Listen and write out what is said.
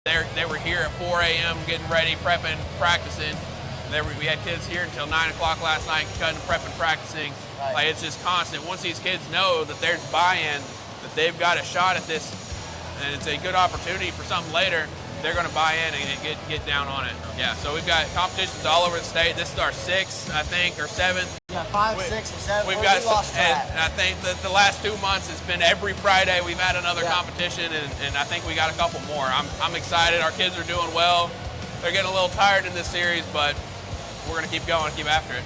They were here at 4 a.m. getting ready, prepping, practicing. We had kids here until 9 o'clock last night, cutting, prepping, practicing. Right. Like, it's just constant. Once these kids know that there's buy-in, that they've got a shot at this, and it's a good opportunity for something later, they're going to buy in and get down on it. Yeah, so we've got competitions all over the state. This is our 6th, I think, or 7th. Yeah, 5, 6, and 7. We've We got lost track. and I think that the last 2 months it's been every Friday we've had another competition, and I think we got a couple more. I'm excited. Our kids are doing well. They're getting a little tired in this series, but we're going to keep going, keep after it.